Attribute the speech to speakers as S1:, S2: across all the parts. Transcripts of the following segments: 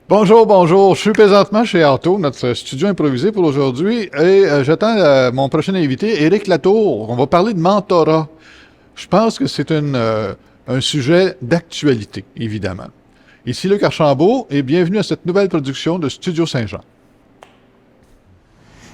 S1: Bonjour, bonjour. Je suis présentement chez Arto, notre studio improvisé pour aujourd'hui, et j'attends mon prochain invité, Éric Latour. On va parler de mentorat. Je pense que c'est un sujet d'actualité, évidemment. Ici Luc Archambault, et bienvenue à cette nouvelle production de Studio Saint-Jean.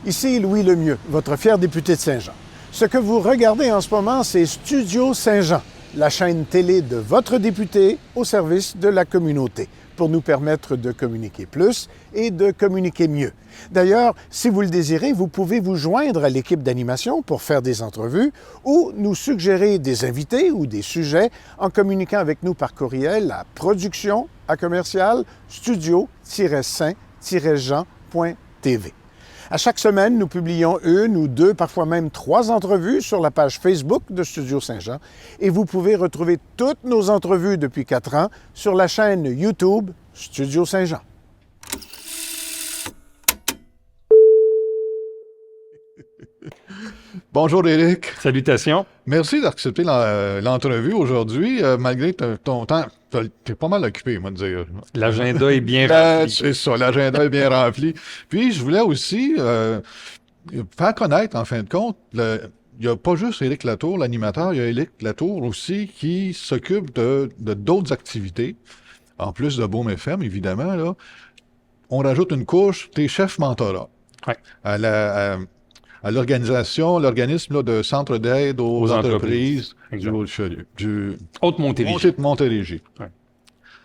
S2: Ici Louis Lemieux, votre fier député de Saint-Jean. Ce que vous regardez en ce moment, c'est Studio Saint-Jean, la chaîne télé de votre député au service de la communauté, pour nous permettre de communiquer plus et de communiquer mieux. D'ailleurs, si vous le désirez, vous pouvez vous joindre à l'équipe d'animation pour faire des entrevues ou nous suggérer des invités ou des sujets en communiquant avec nous par courriel à production@studio-saint-jean.tv. À chaque semaine, nous publions une ou deux, parfois même 3 entrevues sur la page Facebook de Studio Saint-Jean et vous pouvez retrouver toutes nos entrevues depuis 4 ans sur la chaîne YouTube Studio Saint-Jean.
S1: Bonjour Éric.
S3: Salutations.
S1: Merci d'accepter l'entrevue aujourd'hui, malgré ton temps. T'es pas mal occupé, moi, de dire.
S3: L'agenda est bien rempli.
S1: C'est ça, l'agenda est bien rempli. Puis, je voulais aussi faire connaître, en fin de compte, il n'y a pas juste Éric Latour, l'animateur, il y a Éric Latour aussi qui s'occupe de d'autres activités, en plus de Boom FM, évidemment. Là. On rajoute une couche, t'es chef mentorat.
S3: Ouais.
S1: À l'organisme là, de centre d'aide aux entreprises du Haut-Richelieu.
S3: Haute-Montérégie.
S1: Ouais.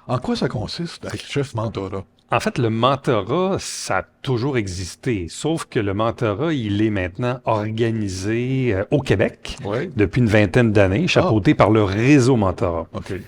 S1: En quoi ça consiste d'être chef mentorat?
S3: En fait, le mentorat, ça a toujours existé, sauf que le mentorat, il est maintenant organisé au Québec depuis une vingtaine d'années, chapeauté par le réseau mentorat.
S1: Okay.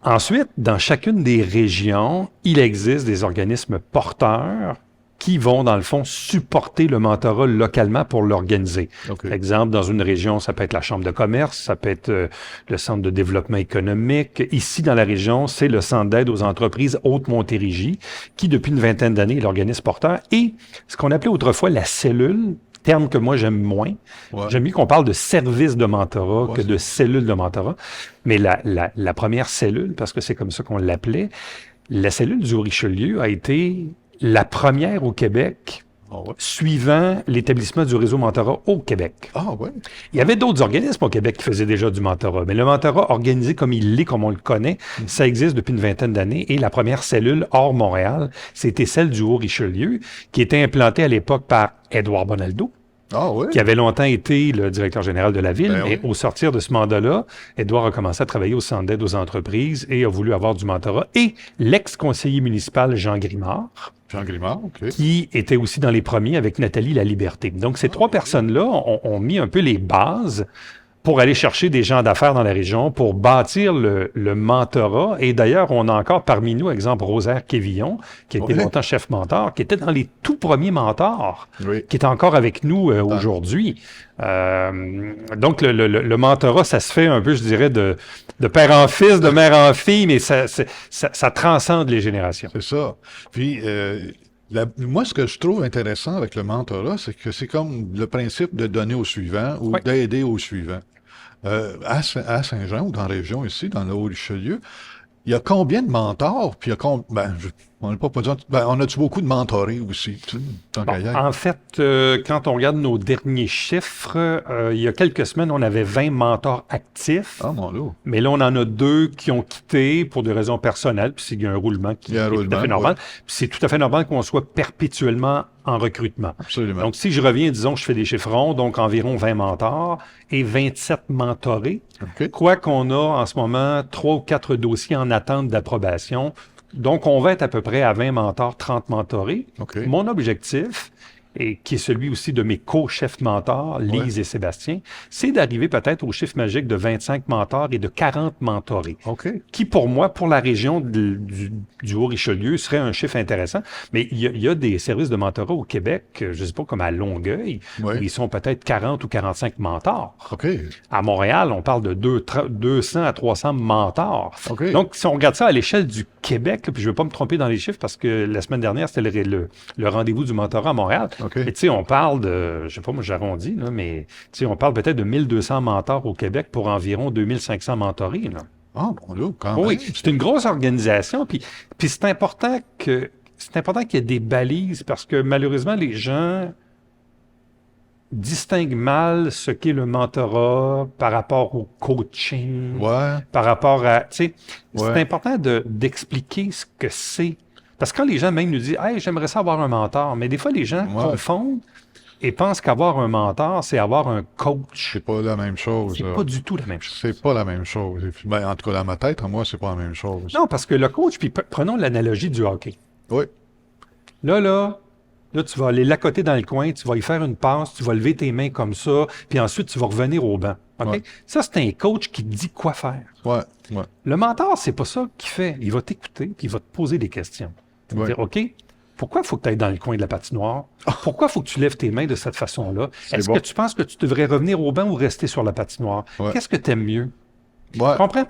S3: Ensuite, dans chacune des régions, il existe des organismes porteurs qui vont, dans le fond, supporter le mentorat localement pour l'organiser.
S1: Okay.
S3: Exemple, dans une région, ça peut être la Chambre de commerce, ça peut être le Centre de développement économique. Ici, dans la région, c'est le Centre d'aide aux entreprises Haute-Montérégie, qui, depuis une vingtaine d'années, est l'organisme porteur. Et ce qu'on appelait autrefois la cellule, terme que moi, j'aime moins. Ouais. J'aime mieux qu'on parle de service de mentorat que de cellule de mentorat. Mais la première cellule, parce que c'est comme ça qu'on l'appelait, la cellule du Haut-Richelieu a été la première au Québec, suivant l'établissement du réseau mentorat au Québec.
S1: Ah ouais.
S3: Il y avait d'autres organismes au Québec qui faisaient déjà du mentorat, mais le mentorat organisé comme il l'est, comme on le connaît, ça existe depuis une vingtaine d'années. Et la première cellule hors Montréal, c'était celle du Haut-Richelieu, qui était implantée à l'époque par Édouard Bonaldo.
S1: Ah oui?
S3: Qui avait longtemps été le directeur général de la ville. Et au sortir de ce mandat-là, Édouard a commencé à travailler au Centre d'aide aux entreprises et a voulu avoir du mentorat. Et l'ex-conseiller municipal Jean Grimard,
S1: OK.
S3: Qui était aussi dans les premiers avec Nathalie Laliberté. Donc, ces 3 personnes-là ont mis un peu les bases pour aller chercher des gens d'affaires dans la région, pour bâtir le mentorat. Et d'ailleurs, on a encore parmi nous, exemple, Rosaire Quévillon, qui était longtemps chef mentor, qui était dans les tout premiers mentors, qui est encore avec nous aujourd'hui. Donc, le mentorat, ça se fait un peu, je dirais, de père en fils, de mère en fille, mais ça transcende les générations.
S1: C'est ça. Puis, moi, ce que je trouve intéressant avec le mentorat, c'est que c'est comme le principe de donner au suivant ou d'aider au suivant. À Saint-Jean ou dans la région ici, dans le Haut-Richelieu, il y a combien de mentors? Puis il y a on n'a pas dit, on a-tu beaucoup de mentorés aussi?
S3: En fait, quand on regarde nos derniers chiffres, il y a quelques semaines, on avait 20 mentors actifs.
S1: Ah, mon Dieu.
S3: Mais là, on en a 2 qui ont quitté pour des raisons personnelles, puis il y a un roulement qui est tout à fait normal. Puis c'est tout à fait normal qu'on soit perpétuellement en recrutement.
S1: Absolument.
S3: Donc, si je reviens, disons que je fais des chiffrons, donc environ 20 mentors et 27 mentorés.
S1: Okay.
S3: Quoi qu'on a en ce moment 3 ou 4 dossiers en attente d'approbation. Donc, on va être à peu près à 20 mentors, 30 mentorés.
S1: Okay.
S3: Mon objectif, et qui est celui aussi de mes co-chefs mentors, Lise et Sébastien, c'est d'arriver peut-être au chiffre magique de 25 mentors et de 40 mentorés.
S1: Okay.
S3: Qui, pour moi, pour la région du Haut-Richelieu, serait un chiffre intéressant. Mais il y a des services de mentorat au Québec, je ne sais pas, comme à Longueuil, où ils sont peut-être 40 ou 45 mentors.
S1: Okay.
S3: À Montréal, on parle de 200 à 300 mentors.
S1: Okay.
S3: Donc, si on regarde ça à l'échelle du Québec, puis je ne vais pas me tromper dans les chiffres parce que la semaine dernière, c'était le rendez-vous du mentorat à Montréal.
S1: Okay.
S3: Et tu sais, on parle de, je sais pas, moi j'arrondis, là, mais tu sais, on parle peut-être de 1200 mentors au Québec pour environ 2500 mentorés. Là.
S1: Ah, bon, là, quand
S3: Oui,
S1: même.
S3: c'est une grosse organisation, puis c'est important qu'il y ait des balises, parce que malheureusement, les gens distinguent mal ce qu'est le mentorat par rapport au coaching,
S1: Ouais,
S3: par rapport à... Tu sais, c'est
S1: ouais.
S3: important d'expliquer ce que c'est. Parce que quand les gens même nous disent « Hey, j'aimerais ça avoir un mentor », mais des fois, les gens
S1: Ouais.
S3: confondent et pensent qu'avoir un mentor, c'est avoir un coach.
S1: C'est pas la même chose.
S3: C'est
S1: là.
S3: pas du tout la même chose.
S1: C'est pas la même chose. Ben, en tout cas, dans ma tête, à moi, c'est pas la même chose.
S3: Non, parce que le coach, puis prenons l'analogie du hockey.
S1: Oui,
S3: Là, tu vas aller l'accoter dans le coin, tu vas y faire une passe, tu vas lever tes mains comme ça, puis ensuite, tu vas revenir au banc. OK?
S1: Ouais.
S3: Ça, c'est un coach qui te dit quoi faire.
S1: ouais, ouais.
S3: Le mentor, c'est pas ça qu'il fait. Il va t'écouter, puis il va te poser des questions. Il va
S1: Ouais.
S3: dire, OK, pourquoi il faut que tu ailles dans le coin de la patinoire? Pourquoi il faut que tu lèves tes mains de cette façon-là? Est-ce
S1: bon.
S3: que tu penses que tu devrais revenir au banc ou rester sur la patinoire?
S1: Ouais.
S3: Qu'est-ce que tu aimes mieux?
S1: Ouais.
S3: Tu comprends?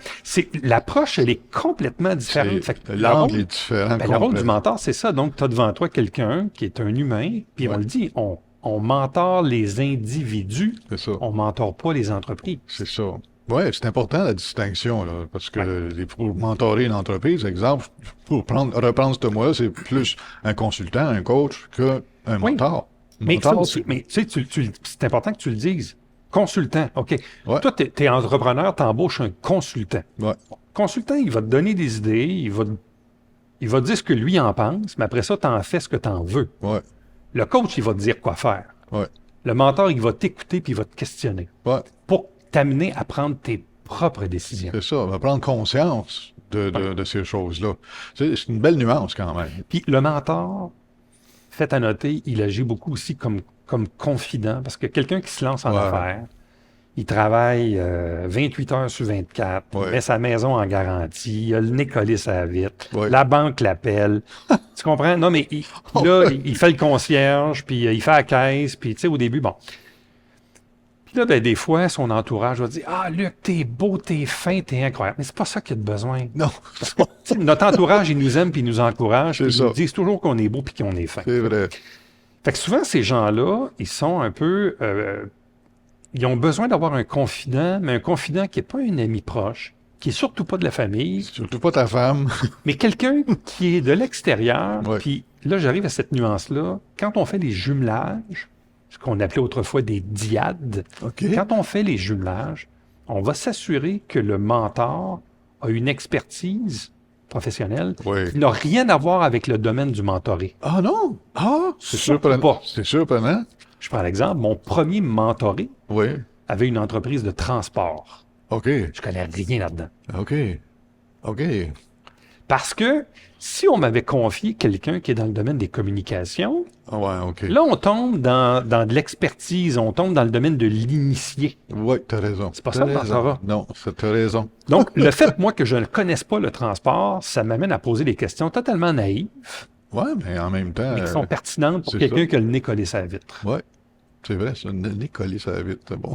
S3: L'approche, elle est complètement différente. Fait que
S1: L'angle est différent.
S3: le rôle du
S1: complètement.
S3: mentor, c'est ça. Donc, tu as devant toi quelqu'un qui est un humain, puis
S1: Ouais.
S3: on le dit, on mentore les individus,
S1: C'est ça.
S3: on mentore pas les entreprises.
S1: C'est ça. Oui, c'est important la distinction, là, parce que pour mentorer une entreprise, exemple, pour reprendre ce mot-là, c'est plus un consultant, un coach qu'un
S3: Oui.
S1: mentor.
S3: Mais,
S1: Mentor,
S3: ça aussi, mais tu sais, c'est important que tu le dises. Consultant, OK.
S1: Ouais.
S3: Toi, tu es entrepreneur, tu embauches un consultant.
S1: Ouais.
S3: Consultant, il va te donner des idées, il va te dire ce que lui en pense, mais après ça, tu en fais ce que tu en veux.
S1: Ouais.
S3: Le coach, il va te dire quoi faire.
S1: Ouais.
S3: Le mentor, il va t'écouter puis il va te questionner
S1: Ouais.
S3: pour t'amener à prendre tes propres décisions.
S1: C'est ça. On va prendre conscience de ces choses-là. C'est une belle nuance quand même.
S3: Puis le mentor, fait à noter, il agit beaucoup aussi comme confident, parce que quelqu'un qui se lance en
S1: Ouais.
S3: affaires, il travaille 28 heures sur 24, il
S1: Ouais.
S3: met sa maison en garantie, il a le nez collé sur la vitre,
S1: Ouais.
S3: la banque l'appelle. Tu comprends? Non, mais il fait le concierge, puis il fait la caisse, puis tu sais, au début, bon. Puis là, ben, des fois, son entourage va dire « Ah, Luc, t'es beau, t'es fin, t'es incroyable. » Mais c'est pas ça qu'il y a de besoin.
S1: Non,
S3: Tu sais, notre entourage, il nous aime, puis il nous encourage,
S1: C'est
S3: puis ils
S1: ça.
S3: nous disent toujours qu'on est beau, puis qu'on est fin.
S1: c'est vrai.
S3: Fait que souvent, ces gens-là, ils sont un peu... ils ont besoin d'avoir un confident, mais un confident qui n'est pas un ami proche, qui est surtout pas de la famille,
S1: Surtout pas ta femme.
S3: mais quelqu'un qui est de l'extérieur.
S1: Ouais.
S3: Puis là, j'arrive à cette nuance-là. Quand on fait des jumelages, ce qu'on appelait autrefois des diades,
S1: OK.
S3: quand on fait les jumelages, on va s'assurer que le mentor a une expertise professionnelle
S1: Oui.
S3: qui n'a rien à voir avec le domaine du mentoré.
S1: Ah non? Ah, c'est
S3: Surtout
S1: surprenant.
S3: pas.
S1: C'est surprenant.
S3: Je prends l'exemple, mon premier mentoré
S1: Oui.
S3: avait une entreprise de transport.
S1: OK.
S3: Je connais rien là-dedans.
S1: OK. OK.
S3: Parce que si on m'avait confié quelqu'un qui est dans le domaine des communications,
S1: Ah ouais, OK.
S3: là, on tombe dans de l'expertise, on tombe dans le domaine de l'initié.
S1: Oui, t'as raison.
S3: C'est pas
S1: T'as
S3: ça, le
S1: raison.
S3: mentorat.
S1: Non, t'as raison.
S3: Donc, le fait, moi, que je ne connaisse pas le transport, ça m'amène à poser des questions totalement naïves,
S1: Ouais, mais en même temps.
S3: mais qui sont pertinentes pour
S1: c'est
S3: quelqu'un
S1: ça.
S3: qui a le nez collé sur la vitre.
S1: Ouais. C'est vrai, ça. Nez collé, ça va vite. C'est bon.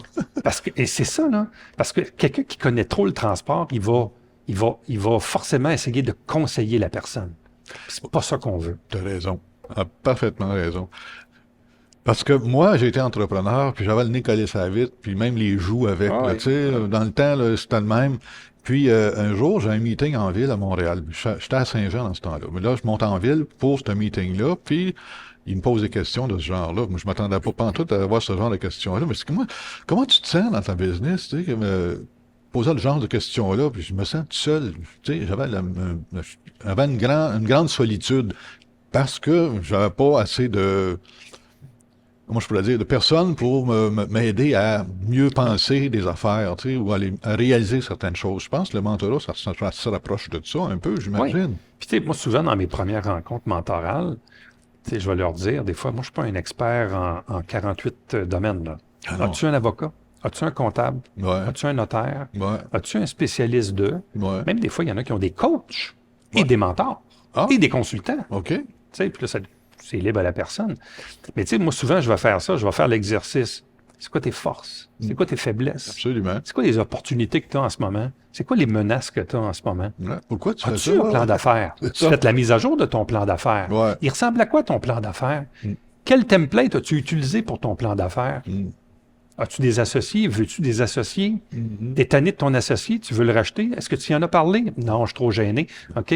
S3: Et c'est ça, là. Parce que quelqu'un qui connaît trop le transport, il va forcément essayer de conseiller la personne. C'est pas ça qu'on veut.
S1: T'as raison. Ah, parfaitement raison. Parce que moi, j'ai été entrepreneur, puis j'avais le nez collé sur la vitre, puis même les joues avec.
S3: Ah
S1: là,
S3: oui.
S1: tu sais, dans le temps, là, c'était le même. Puis un jour, j'ai un meeting en ville à Montréal. J'étais à Saint-Jean dans ce temps-là. Mais là, je monte en ville pour ce meeting-là, puis il me pose des questions de ce genre-là. Moi, je m'attendais pas pantoute à avoir ce genre de questions-là. Mais c'est comment tu te sens dans ta business, tu sais, posant le genre de questions-là, puis je me sens tout seul. Tu sais, j'avais une grande solitude parce que j'avais pas assez de... Comment je pourrais dire, de personnes pour m'aider à mieux penser des affaires, tu sais, ou à réaliser certaines choses. Je pense que le mentorat, ça se rapproche de ça un peu, j'imagine.
S3: Puis, tu sais, moi, souvent, dans mes premières rencontres mentorales, tu sais, je vais leur dire, des fois, moi, je suis pas un expert en 48 domaines, là.
S1: Ah non.
S3: As-tu un avocat? As-tu un comptable?
S1: Ouais,
S3: As-tu un notaire?
S1: ouais,
S3: As-tu un spécialiste de?
S1: ouais.
S3: Même des fois, il y en a qui ont des coachs et
S1: Ouais.
S3: des mentors
S1: Ah,
S3: et des consultants.
S1: OK.
S3: Tu sais, puis là, c'est libre à la personne. Mais tu sais, moi, souvent, je vais faire ça, je vais faire l'exercice. C'est quoi tes forces? C'est quoi tes faiblesses?
S1: Absolument.
S3: C'est quoi les opportunités que tu as en ce moment? C'est quoi les menaces que tu as en ce moment?
S1: Ouais. Pourquoi tu fais
S3: As-tu
S1: ça?
S3: un plan d'affaires?
S1: C'est
S3: Tu
S1: ça.
S3: fais la mise à jour de ton plan d'affaires.
S1: Ouais.
S3: Il ressemble à quoi ton plan d'affaires?
S1: Mm.
S3: Quel template as-tu utilisé pour ton plan d'affaires?
S1: Mm.
S3: As-tu des associés? Veux-tu des associés? T'es tanné de ton associé? Tu veux le racheter? Est-ce que tu y en as parlé? Non, je suis trop gêné. OK?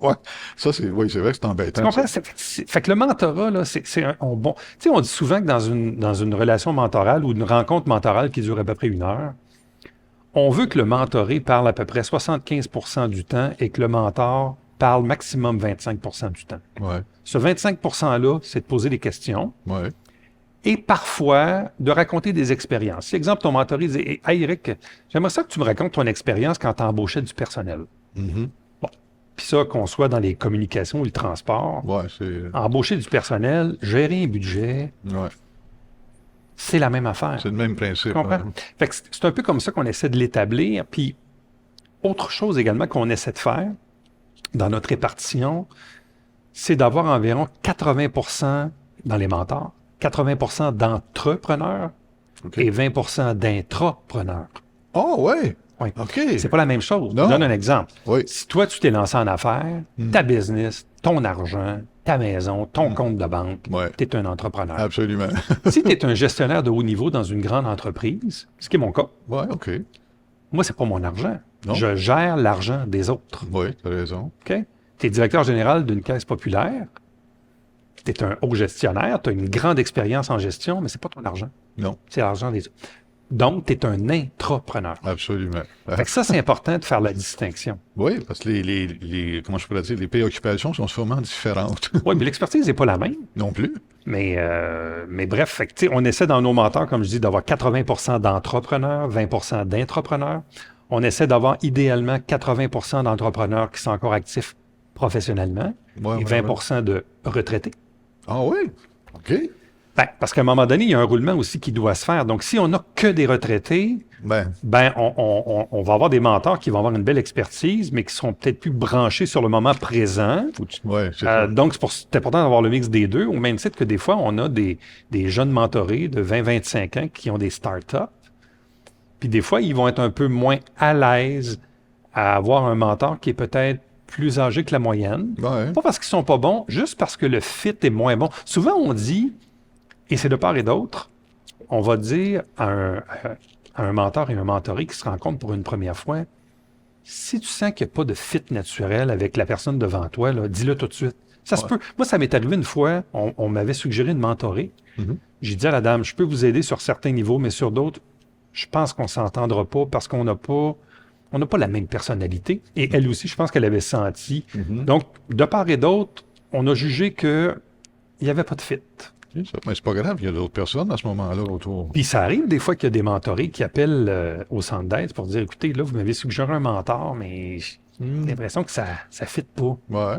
S1: Ouais. Ça, c'est vrai que c'est embêtant.
S3: Tu comprends?
S1: ça.
S3: Fait que le mentorat, là, c'est bon. Tu sais, on dit souvent que dans une relation mentorale ou une rencontre mentorale qui dure à peu près 1 heure, on veut que le mentoré parle à peu près 75% du temps et que le mentor parle maximum 25% du temps.
S1: Ouais.
S3: Ce 25%-là, c'est de poser des questions
S1: Ouais.
S3: et parfois de raconter des expériences. Si, exemple, ton mentoré dit « Hey, Eric, j'aimerais ça que tu me racontes ton expérience quand tu embauchais du personnel.
S1: Mhm.
S3: Bon. Puis ça, qu'on soit dans les communications ou le transport,
S1: Ouais, c'est...
S3: embaucher du personnel, gérer un budget,
S1: Ouais.
S3: c'est la même affaire.
S1: C'est le même principe.
S3: Tu comprends?
S1: Ouais.
S3: Fait que c'est un peu comme ça qu'on essaie de l'établir. Puis, autre chose également qu'on essaie de faire dans notre répartition, c'est d'avoir environ 80% dans les mentors, 80% d'entrepreneurs
S1: OK.
S3: et 20% d'intrapreneurs.
S1: Oh, ouais.
S3: Oui.
S1: OK.
S3: C'est pas la même chose.
S1: Non.
S3: Je donne un exemple.
S1: Oui.
S3: Si toi, tu t'es lancé en affaires, ta business, ton argent, ta maison, ton compte de banque,
S1: Ouais.
S3: tu es un entrepreneur.
S1: Absolument.
S3: Si tu es un gestionnaire de haut niveau dans une grande entreprise, ce qui est mon cas,
S1: Ouais, OK.
S3: moi, c'est pas mon argent.
S1: Non.
S3: Je gère l'argent des autres.
S1: Oui, tu as raison.
S3: OK? Tu es directeur général d'une caisse populaire. Tu es un haut gestionnaire. Tu as une grande expérience en gestion, mais c'est pas ton argent.
S1: Non,
S3: C'est l'argent des autres. Donc, tu es un intrapreneur.
S1: absolument.
S3: Fait que ça, c'est important de faire la distinction.
S1: Oui, parce que comment je pourrais dire, les préoccupations sont sûrement différentes.
S3: Oui, mais l'expertise n'est pas la même.
S1: Non plus.
S3: Mais bref, fait que, tu sais, on essaie dans nos mentors, comme je dis, d'avoir 80% d'entrepreneurs, 20% d'intrapreneurs. On essaie d'avoir idéalement 80% d'entrepreneurs qui sont encore actifs professionnellement
S1: Ouais,
S3: et
S1: ouais,
S3: 20% de retraités.
S1: Ah oui? OK.
S3: Ben, parce qu'à un moment donné, il y a un roulement aussi qui doit se faire. Donc, si on n'a que des retraités,
S1: Ben,
S3: on va avoir des mentors qui vont avoir une belle expertise, mais qui seront peut-être plus branchés sur le moment présent.
S1: ouais, c'est ça.
S3: Donc, c'est important d'avoir le mix des deux, au même titre que des fois, on a des jeunes mentorés de 20-25 ans qui ont des startups. Puis des fois, ils vont être un peu moins à l'aise à avoir un mentor qui est peut-être plus âgé que la moyenne.
S1: Ouais.
S3: Pas parce qu'ils sont pas bons, juste parce que le fit est moins bon. Souvent, on dit, et c'est de part et d'autre, on va dire à un mentor et un mentoré qui se rencontrent pour une première fois, si tu sens qu'il n'y a pas de fit naturel avec la personne devant toi, là, dis-le tout de suite. Ça se peut. Moi, ça m'est arrivé une fois, on m'avait suggéré de mentorer. J'ai dit à la dame, je peux vous aider sur certains niveaux, mais sur d'autres, je pense qu'on ne s'entendra pas parce qu'on n'a pas la même personnalité. Et elle aussi, je pense qu'elle avait senti. Donc, de part et d'autre, on a jugé qu'il n'y avait pas de fit.
S1: C'est ça. Mais c'est pas grave, il y a d'autres personnes à ce moment-là autour.
S3: Puis ça arrive des fois qu'il y a des mentorés qui appellent au centre d'aide pour dire, écoutez, là, vous m'avez suggéré un mentor, mais j'ai l'impression que ça ne fit pas.
S1: Ouais.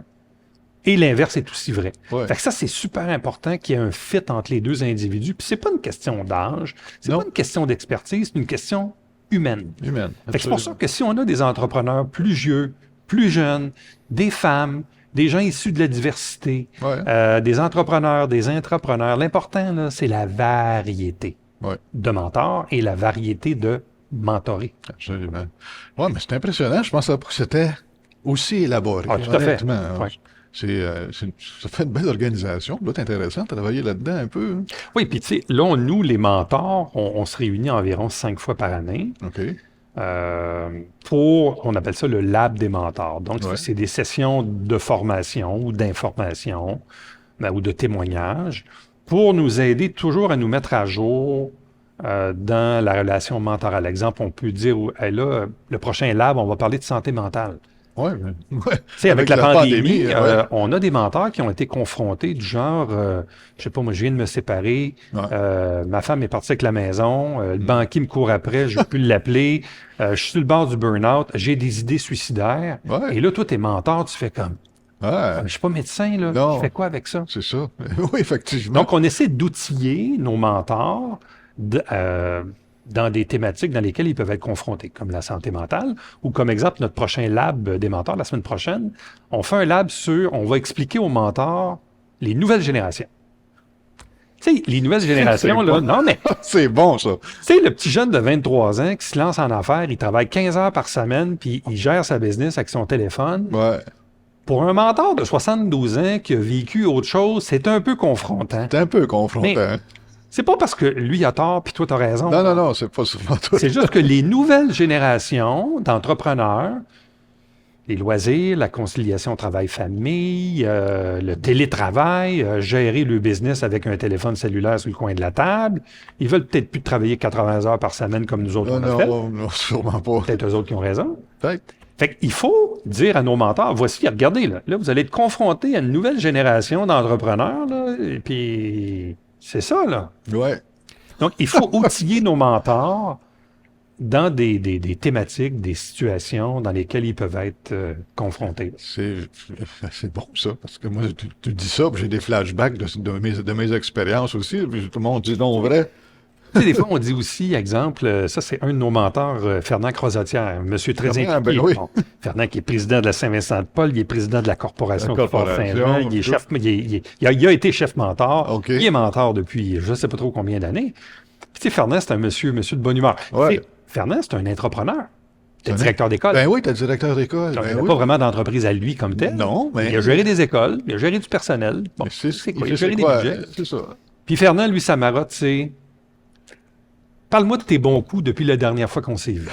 S3: Et l'inverse est aussi vrai.
S1: Ouais.
S3: Fait que ça, c'est super important qu'il y ait un fit entre les deux individus. Puis c'est pas une question d'âge, c'est
S1: Non.
S3: pas une question d'expertise, c'est une question humaine.
S1: Humaine.
S3: Fait que c'est pour ça que si on a des entrepreneurs plus vieux, plus jeunes, des femmes, des gens issus de la diversité,
S1: Ouais.
S3: des entrepreneurs, des intrapreneurs, l'important, là, c'est la variété
S1: Ouais.
S3: de mentors et la variété de mentorés.
S1: Absolument. Ouais, mais c'est impressionnant. Je pensais pas que c'était aussi élaboré.
S3: Ah, tout à fait.
S1: Honnêtement.
S3: Ouais.
S1: Ça fait une belle organisation. Ça doit être intéressant de travailler là-dedans un peu. Hein.
S3: Oui, puis tu sais, là, nous, les mentors, on se réunit environ 5 fois par année.
S1: OK.
S3: On appelle ça le lab des mentors. Donc,
S1: Ouais.
S3: c'est des sessions de formation ou d'information ou de témoignage pour nous aider toujours à nous mettre à jour dans la relation mentorale. Exemple, on peut dire, hey, là, le prochain lab, on va parler de santé mentale.
S1: Ouais.
S3: Tu sais, avec la pandémie,
S1: ouais.
S3: on a des mentors qui ont été confrontés du genre, je sais pas, moi, je viens de me séparer,
S1: Ouais.
S3: ma femme est partie avec la maison, le banquier me court après, je ne peux plus l'appeler, je suis sur le bord du burn-out, j'ai des idées suicidaires.
S1: Ouais.
S3: Et là, toi, t'es mentor, tu fais comme,
S1: Ouais.
S3: je suis pas médecin, là,
S1: Non.
S3: je fais quoi avec ça?
S1: C'est ça. Oui, effectivement.
S3: Donc, on essaie d'outiller nos mentors dans des thématiques dans lesquelles ils peuvent être confrontés, comme la santé mentale, ou comme exemple, notre prochain lab des mentors, la semaine prochaine, on fait un lab on va expliquer aux mentors les nouvelles générations. Tu sais, les nouvelles générations, là,
S1: bon.
S3: non, mais
S1: C'est bon, ça.
S3: tu sais, le petit jeune de 23 ans qui se lance en affaires, il travaille 15 heures par semaine, puis il gère sa business avec son téléphone.
S1: Ouais.
S3: Pour un mentor de 72 ans qui a vécu autre chose, c'est un peu confrontant.
S1: C'est un peu confrontant.
S3: C'est pas parce que lui a tort puis toi t'as raison.
S1: Non, c'est pas souvent tout.
S3: C'est juste que les nouvelles générations d'entrepreneurs, les loisirs, la conciliation travail-famille, le télétravail, gérer le business avec un téléphone cellulaire sur le coin de la table, ils veulent peut-être plus travailler 80 heures par semaine comme nous autres on a fait.
S1: Non, sûrement pas.
S3: Peut-être eux autres qui ont raison.
S1: Peut-être.
S3: Fait qu'il faut dire à nos mentors, voici, regardez, là, vous allez être confrontés à une nouvelle génération d'entrepreneurs, là, et puis c'est ça, là.
S1: Ouais.
S3: Donc, il faut outiller nos mentors dans des thématiques, des situations dans lesquelles ils peuvent être confrontés.
S1: C'est bon, ça, parce que moi, tu dis ça, puis j'ai des flashbacks de mes expériences aussi, puis tout le monde dit non vrai.
S3: Tu sais, des fois, on dit aussi, exemple, ça, c'est un de nos mentors, Fernand Crozotière, monsieur très
S1: Fernand,
S3: impliqué.
S1: ben oui.
S3: Bon, Fernand, qui est président de la Saint-Vincent-de-Paul, il est président de la corporation
S1: La
S3: du Fort-Saint-Jean,
S1: corporation,
S3: il est chef, il a été chef mentor,
S1: OK.
S3: il est mentor depuis je ne sais pas trop combien d'années. Puis, tu sais, Fernand, c'est un monsieur de bonne humeur.
S1: Ouais.
S3: Tu sais, Fernand, c'est un entrepreneur. C'est
S1: Un-
S3: directeur d'école.
S1: Ben oui, t'es directeur d'école.
S3: Donc,
S1: Ben
S3: il n'a
S1: oui.
S3: pas vraiment d'entreprise à lui comme tel.
S1: Non, mais...
S3: Il a géré des écoles, il a géré du personnel. Bon,
S1: Mais
S3: c'est quoi? Il
S1: il
S3: a
S1: fait
S3: géré des
S1: quoi?
S3: budgets.
S1: C'est ça.
S3: Puis Fernand, lui, sa marotte, c'est parle-moi de tes bons coups depuis la dernière fois qu'on s'est vu.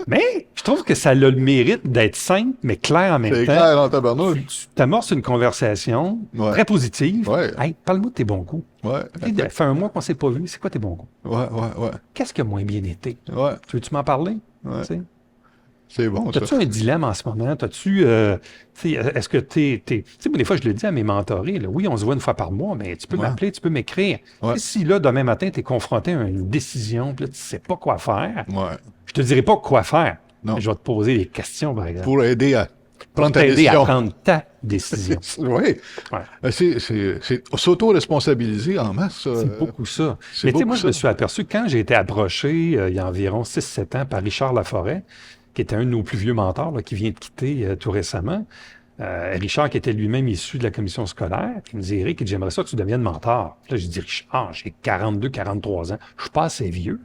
S3: Mais je trouve que ça a le mérite d'être simple, mais clair en même
S1: C'est
S3: temps.
S1: clair en tabarnouche.
S3: Tu t'amorces une conversation
S1: Ouais.
S3: très positive.
S1: Ouais.
S3: Hey, parle-moi de tes bons coups.
S1: Ouais.
S3: Tu sais, fait un mois qu'on ne s'est pas vu. C'est quoi tes bons coups?
S1: Ouais.
S3: Qu'est-ce qui a moins bien été?
S1: Ouais.
S3: Tu veux-tu m'en parler?
S1: Ouais.
S3: Tu sais?
S1: C'est bon, ça.
S3: T'as-tu un dilemme en ce moment? T'as-tu, tu sais, est-ce que tu sais, moi, des fois, je le dis à mes mentorés, là, oui, on se voit une fois par mois, mais tu peux
S1: Ouais.
S3: m'appeler, tu peux m'écrire.
S1: Ouais.
S3: Tu sais, si là, demain matin, tu es confronté à une décision, puis là, tu sais pas quoi faire,
S1: Ouais.
S3: je te dirai pas quoi faire.
S1: Non.
S3: Mais je vais te poser des questions, par exemple.
S1: Pour aider à prendre ta
S3: t'aider
S1: décision.
S3: à prendre ta décision.
S1: Oui.
S3: Ouais.
S1: C'est s'auto-responsabiliser en masse. ça.
S3: C'est beaucoup ça.
S1: c'est
S3: Mais tu sais,
S1: beaucoup
S3: moi, je me
S1: ça.
S3: suis aperçu, quand j'ai été approché, il y a environ 6-7 ans, par Richard Laforêt, qui était un de nos plus vieux mentors, là, qui vient de quitter tout récemment. Richard, qui était lui-même issu de la commission scolaire, qui me dit, Eric, il dit, j'aimerais ça que tu deviennes mentor. Puis là, j'ai dit, Richard, j'ai 42-43 ans, je suis pas assez vieux.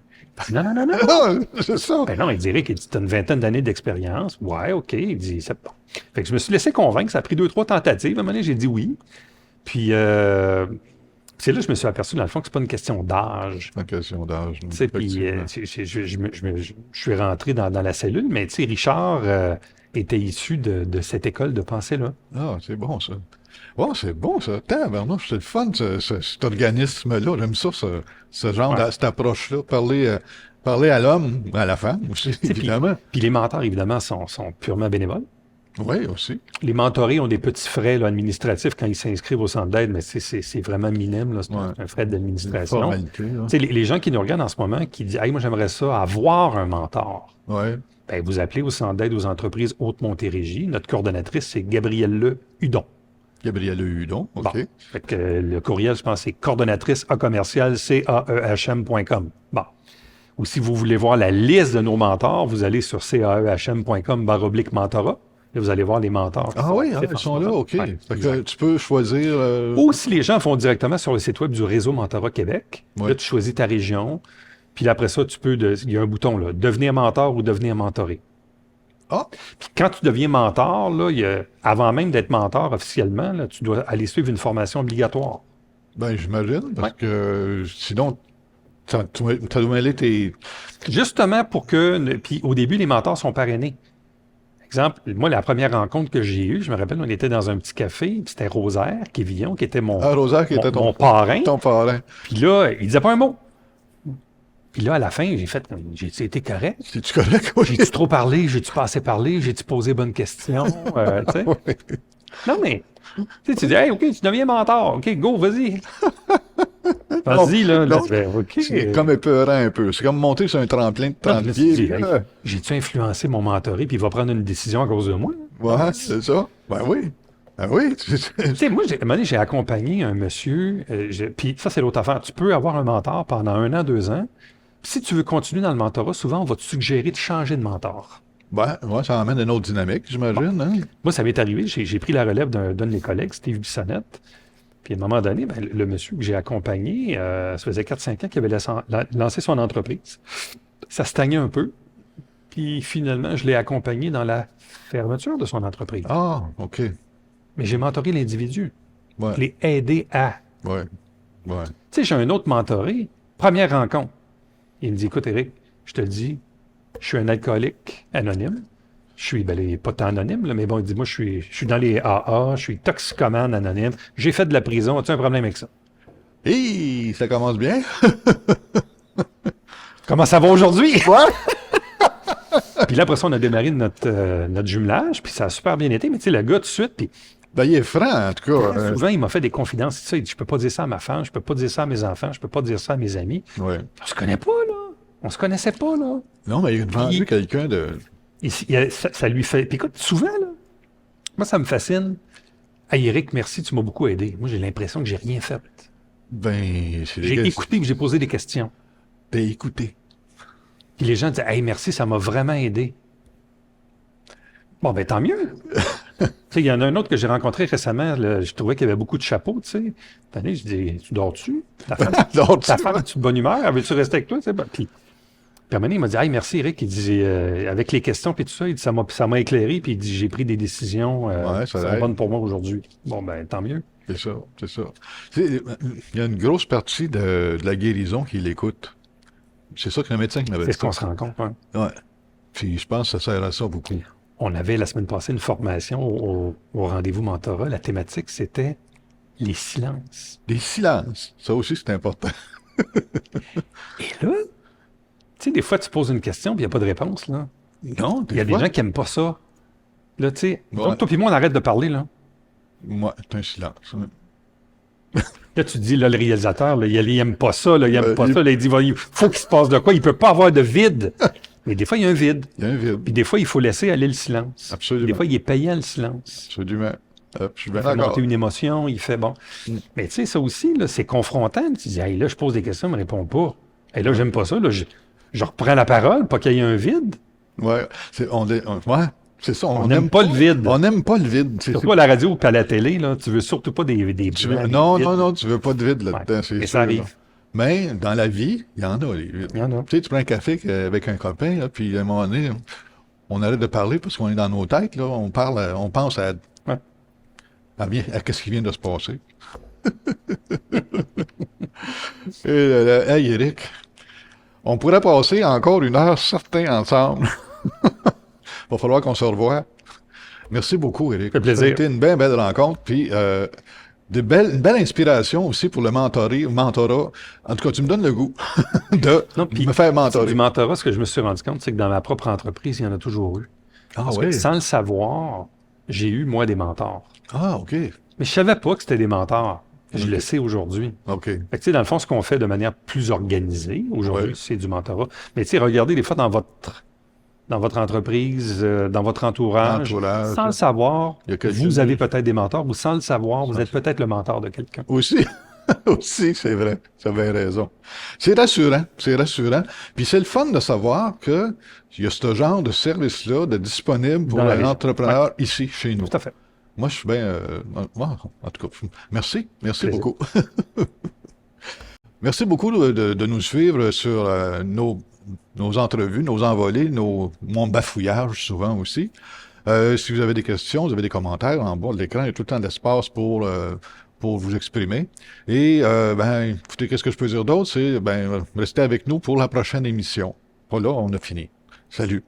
S3: Il dit, non.
S1: Ah, c'est ça.
S3: Ben non, il dirait qu'il dit, t'as une vingtaine d'années d'expérience. Ouais, OK. Il dit, c'est bon. Fait que je me suis laissé convaincre. Ça a pris 2-3 tentatives. À un moment donné, j'ai dit oui. Puis, c'est là que je me suis aperçu, dans le fond, que c'est pas une question d'âge.
S1: C'est une question d'âge.
S3: Tu sais, puis, je suis rentré dans la cellule, mais tu sais, Richard était issu de cette école de pensée-là.
S1: Ah, c'est bon, ça. Oh, c'est bon, ça. Tabarnouche, c'est le fun, cet organisme-là. J'aime ça, ce genre cette approche-là. Parler à l'homme, à la femme aussi,
S3: Tu sais,
S1: évidemment.
S3: Puis les mentors, évidemment, sont purement bénévoles.
S1: Oui, aussi.
S3: Les mentorés ont des petits frais là, administratifs quand ils s'inscrivent au centre d'aide, mais c'est vraiment minime. Là, c'est un frais d'administration.
S1: Formalité, là.
S3: Tu sais, les gens qui nous regardent en ce moment, qui disent « Hey, moi, j'aimerais ça, avoir un mentor. »
S1: Oui.
S3: Ben, vous appelez au centre d'aide aux entreprises Haute-Montérégie. Notre coordonnatrice, c'est Gabrielle Le Hudon.
S1: Gabrielle Hudon, OK.
S3: Bon. Fait que le courriel, je pense, c'est coordonnatrice à commercial caehm.com. Bon. Ou si vous voulez voir la liste de nos mentors, vous allez sur caehm.com/mentorat. Et vous allez voir les mentors.
S1: Ah oui, ils sont là, OK.
S3: Ouais,
S1: Fait que tu peux choisir...
S3: Ou si les gens font directement sur le site web du réseau Mentorat Québec,
S1: Ouais.
S3: là, tu choisis ta région, puis là, après ça, il y a un bouton, là, devenir mentor ou devenir mentoré.
S1: Ah,
S3: Puis quand tu deviens mentor, là, avant même d'être mentor officiellement, là, tu dois aller suivre une formation obligatoire.
S1: ben j'imagine, parce
S3: Ouais.
S1: que sinon, ça doit mêler tes...
S3: Justement pour que... Puis au début, les mentors sont parrainés. Exemple, moi, la première rencontre que j'ai eue, je me rappelle, on était dans un petit café, puis c'était Rosaire Quévillon, qui était mon,
S1: Ah, Rosaire qui était
S3: mon parrain.
S1: ton parrain.
S3: Puis là, il disait pas un mot. Puis là, à la fin, j'ai été correct.
S1: C'est-tu correct? Oui.
S3: J'ai-tu trop parlé? J'ai-tu pas assez parlé? J'ai-tu posé bonne question? Tu sais? Non, mais tu dis, hey, OK, tu deviens mentor. OK, go, vas-y. Vas-y, là.
S1: Non,
S3: tu fais, OK.
S1: C'est comme épeurant un peu. C'est comme monter sur un tremplin de 30
S3: Là, tu
S1: pieds.
S3: dis,
S1: puis,
S3: hey, j'ai-tu influencé mon mentoré puis il va prendre une décision à cause de moi?
S1: ouais, c'est ça. Ben oui. Ben oui.
S3: Tu sais, moi, à un moment donné, j'ai accompagné un monsieur, puis ça, c'est l'autre affaire. Tu peux avoir un mentor pendant 1 an, 2 ans. Puis si tu veux continuer dans le mentorat, souvent, on va te suggérer de changer de mentor.
S1: Ben, ouais, ça amène une autre dynamique, j'imagine. Hein?
S3: Moi, ça m'est arrivé, j'ai pris la relève d'un de mes collègues, Steve Bissonnette. Puis à un moment donné, ben, le monsieur que j'ai accompagné, ça faisait 4-5 ans qu'il avait lancé son entreprise. Ça stagnait un peu. Puis finalement, je l'ai accompagné dans la fermeture de son entreprise.
S1: Ah, OK.
S3: Mais j'ai mentoré l'individu.
S1: Ouais.
S3: Je l'ai aidé à.
S1: Ouais. Ouais.
S3: Tu sais, j'ai un autre mentoré, première rencontre. Il me dit, écoute, Éric, je te le dis, je suis un alcoolique anonyme. Je suis, pas tant anonyme, là, mais bon, il dit, moi, je suis dans les AA, je suis toxicomane anonyme. J'ai fait de la prison. As-tu un problème avec ça?
S1: Et ça commence bien.
S3: Comment ça va aujourd'hui?
S2: Quoi?
S3: Puis là, après ça, on a démarré notre jumelage, puis ça a super bien été. Mais tu sais, le gars, tout de suite, puis
S1: Ben, il est franc, en tout cas.
S3: souvent, il m'a fait des confidences. Tu sais, il dit, je peux pas dire ça à ma femme, je peux pas dire ça à mes enfants, je peux pas dire ça à mes amis.
S1: Ouais.
S3: On se connaît pas, là. On se connaissait pas, là.
S1: Non, mais il a devant
S3: Puis-
S1: lui quelqu'un de...
S3: Ça lui fait... Puis écoute, souvent, là, moi, ça me fascine. Hey, Éric, merci, tu m'as beaucoup aidé. Moi, j'ai l'impression que j'ai rien fait.
S1: Ben, c'est
S3: J'ai
S1: des
S3: écouté, que j'ai posé des questions.
S1: Ben, écoutez.
S3: Puis les gens disent, hey, merci, ça m'a vraiment aidé. Bon, ben, tant mieux. Tu sais, il y en a un autre que j'ai rencontré récemment, là, je trouvais qu'il y avait beaucoup de chapeaux, tu sais. Une année, je dis, tu dors-tu? Ta femme,
S1: Dors-tu?
S3: ta femme, es-tu de bonne humeur? Veux-tu rester avec toi? Tu sais, ben, puis à un moment donné, il m'a dit, hey, merci, Eric. Il dit, avec les questions puis tout ça, il dit, ça m'a éclairé, puis il dit, j'ai pris des décisions
S1: Ouais,
S3: qui
S1: ça
S3: sont
S1: aide.
S3: bonnes pour moi aujourd'hui. Bon, ben, tant mieux.
S1: C'est ça, c'est ça. Il y a une grosse partie de la guérison qui l'écoute. C'est ça que le médecin qui m'avait
S3: C'est
S1: dit.
S3: ce qu'on se rend compte, hein.
S1: Ouais. Puis je pense que ça sert à ça beaucoup.
S3: On avait la semaine passée une formation au rendez-vous mentorat. La thématique, c'était les silences.
S1: Des silences. Ça aussi, c'est important.
S3: Et là, tu sais, des fois, tu poses une question puis il n'y a pas de réponse, là.
S1: Non,
S3: Il y a des gens qui n'aiment pas ça. Là, tu sais,
S1: Ouais.
S3: donc toi puis moi, on arrête de parler, là.
S1: Moi, c'est un silence.
S3: Là, tu te dis, là, le réalisateur, là, il n'aime pas ça, là, il n'aime pas
S1: il-
S3: ça. Là, il dit, il faut qu'il se passe de quoi. Il peut pas avoir de vide. Mais des fois, il y a un vide.
S1: Il y a un vide.
S3: Puis des fois, il faut laisser aller le silence.
S1: Absolument.
S3: Des fois, il est payant, le silence.
S1: Absolument. Je suis bien
S3: Il fait
S1: d'accord.
S3: monter une émotion, il fait bon. Mais tu sais, ça aussi, là, c'est confrontant. Tu dis, hey, là, je pose des questions, il ne me répond pas. Et là, j'aime pas ça. Là, je reprends la parole, pas qu'il y ait un vide.
S1: Ouais, ouais, c'est ça.
S3: On n'aime pas le vide.
S1: On n'aime pas le vide.
S3: Surtout à la radio ou à la télé, là, tu veux surtout pas des
S1: Tu
S3: blancs,
S1: veux-
S3: des
S1: non,
S3: vides.
S1: non, non, tu veux pas de vide là-dedans,
S3: Ouais.
S1: c'est
S3: Et
S1: sûr.
S3: ça arrive.
S1: là. Mais dans la vie, il y en a, les vides.
S3: Il y en a.
S1: Tu sais, tu prends un café avec un copain, là, puis à un moment donné, on arrête de parler parce qu'on est dans nos têtes, là, on parle, on pense à
S3: Ouais.
S1: à ce qui vient de se passer. Et là, là, hey, Eric, on pourrait passer encore une heure certains ensemble. Va falloir qu'on se revoie. Merci beaucoup, Eric.
S3: Ça fait plaisir.
S1: Ça a été une belle rencontre. Puis, une belle inspiration aussi pour le mentorat. En tout cas, tu me donnes le goût de
S3: Non, puis,
S1: me faire
S3: Du
S1: mentorer.
S3: mentorat, ce que je me suis rendu compte, c'est que dans ma propre entreprise, il y en a toujours eu.
S1: Ah
S3: Parce
S1: oui.
S3: que sans le savoir, j'ai eu, moi, des mentors.
S1: Ah, OK.
S3: Mais je savais pas que c'était des mentors. Je
S1: Ok.
S3: le sais aujourd'hui.
S1: OK.
S3: Fait que, tu sais, dans le fond, ce qu'on fait de manière plus organisée aujourd'hui,
S1: Ouais.
S3: c'est du mentorat. Mais tu sais, regardez des fois dans votre entreprise, dans votre entourage,
S1: Entourage.
S3: sans le savoir,
S1: Il y a quelqu'un
S3: vous
S1: de-
S3: avez peut-être des mentors, ou sans le savoir, vous êtes peut-être le mentor de quelqu'un.
S1: Aussi. Aussi, c'est vrai. Tu as bien raison. C'est rassurant. C'est rassurant. Puis c'est le fun de savoir que il y a ce genre de service-là de disponible pour
S3: Dans la
S1: un
S3: région.
S1: entrepreneur ici, chez nous.
S3: Tout à fait.
S1: Moi, je suis bien... en tout cas, merci. Merci
S3: Plaisir.
S1: beaucoup. Merci beaucoup de nous suivre sur nos entrevues, nos envolées, mon bafouillage souvent aussi. Si vous avez des questions, vous avez des commentaires, en bas de l'écran, il y a tout le temps d'espace pour vous exprimer. Et, écoutez, qu'est-ce que je peux dire d'autre? C'est, restez avec nous pour la prochaine émission. Voilà, on a fini. Salut.